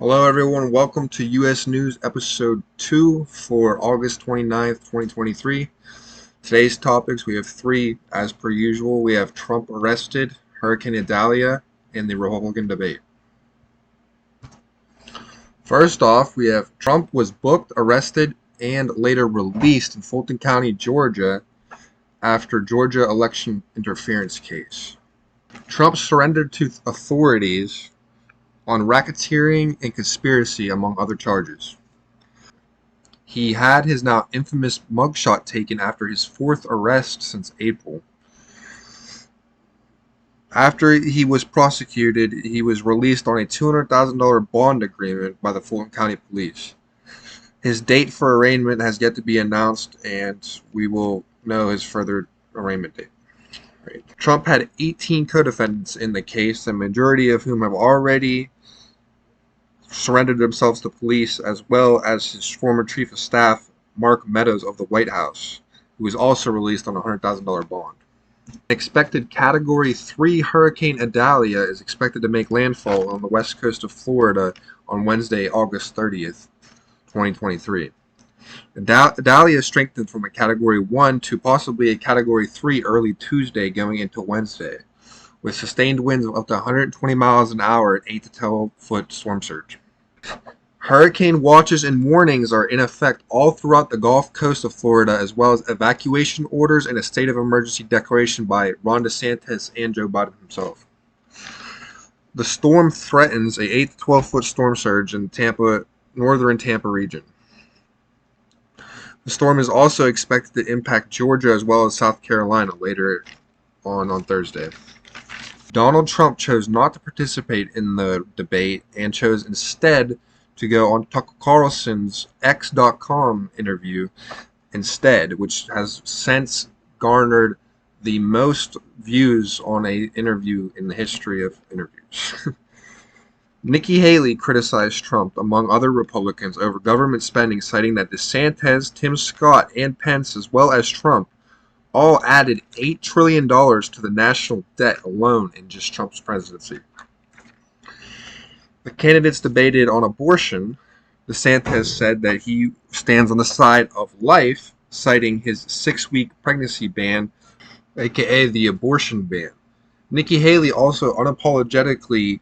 Hello everyone, welcome to US News episode 2 for August 29th, 2023. Today's topics, we have three as per usual. We have Trump arrested, Hurricane Idalia, and the Reholigan Debate. First off, we have Trump was booked, arrested, and later released in Fulton County, Georgia after Georgia election interference case. Trump surrendered to authorities on racketeering and conspiracy, among other charges. He had his now infamous mugshot taken after his fourth arrest since April. After he was prosecuted, he was released on a $200,000 bond agreement by the Fulton County Police. His date for arraignment has yet to be announced, and we will know his further arraignment date. Right. Trump had 18 co-defendants in the case, the majority of whom have already surrendered themselves to police, as well as his former chief of staff, Mark Meadows of the White House, who was also released on a $100,000 bond. An expected Category 3 Hurricane Idalia is expected to make landfall on the west coast of Florida on Wednesday, August 30th, 2023. Idalia strengthened from a Category 1 to possibly a Category 3 early Tuesday going into Wednesday, with sustained winds of up to 120 miles an hour at 8 to 12-foot storm surge. Hurricane watches and warnings are in effect all throughout the Gulf Coast of Florida, as well as evacuation orders and a state of emergency declaration by Ron DeSantis and Joe Biden himself. The storm threatens a 8 to 12-foot storm surge in northern Tampa region. The storm is also expected to impact Georgia as well as South Carolina later on Thursday. Donald Trump chose not to participate in the debate and chose instead to go on Tucker Carlson's X.com interview instead, which has since garnered the most views on an interview in the history of interviews. Nikki Haley criticized Trump, among other Republicans, over government spending, citing that DeSantis, Tim Scott, and Pence, as well as Trump, all added $8 trillion to the national debt alone in just Trump's presidency. The candidates debated on abortion. DeSantis said that he stands on the side of life, citing his 6-week pregnancy ban, aka the abortion ban. Nikki Haley also unapologetically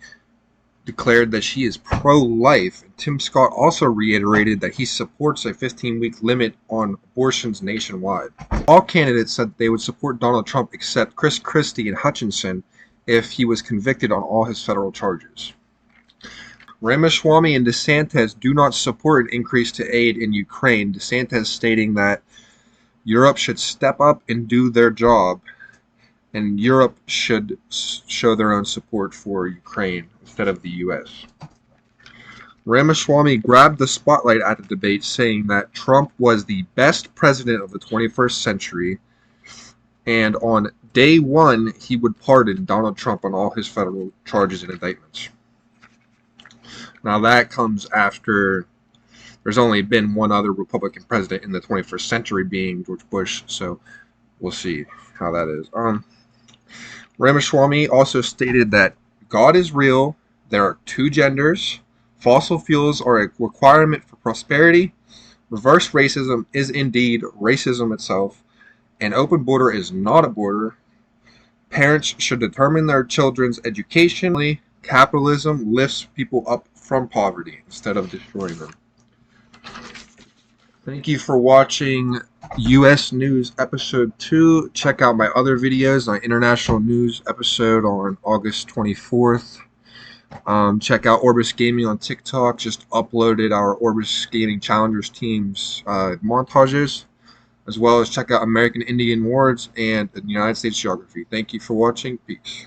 declared that she is pro-life, and Tim Scott also reiterated that he supports a 15-week limit on abortions nationwide. All candidates said they would support Donald Trump except Chris Christie and Hutchinson if he was convicted on all his federal charges. Ramaswamy and DeSantis do not support an increase to aid in Ukraine, DeSantis stating that Europe should step up and do their job, and Europe should show their own support for Ukraine instead of the U.S. Ramaswamy grabbed the spotlight at the debate, saying that Trump was the best president of the 21st century, and on day one, he would pardon Donald Trump on all his federal charges and indictments. Now that comes after there's only been one other Republican president in the 21st century, being George Bush, so we'll see how that is. Ramaswamy also stated that God is real, there are two genders, fossil fuels are a requirement for prosperity, reverse racism is indeed racism itself, an open border is not a border, parents should determine their children's education, capitalism lifts people up from poverty instead of destroying them. Thank you for watching US News Episode 2. Check out my other videos, my International News episode on August 24th. Check out Orbis Gaming on TikTok. Just uploaded our Orbis Gaming Challengers teams montages, as well as check out American Indian Wars and the United States Geography. Thank you for watching. Peace.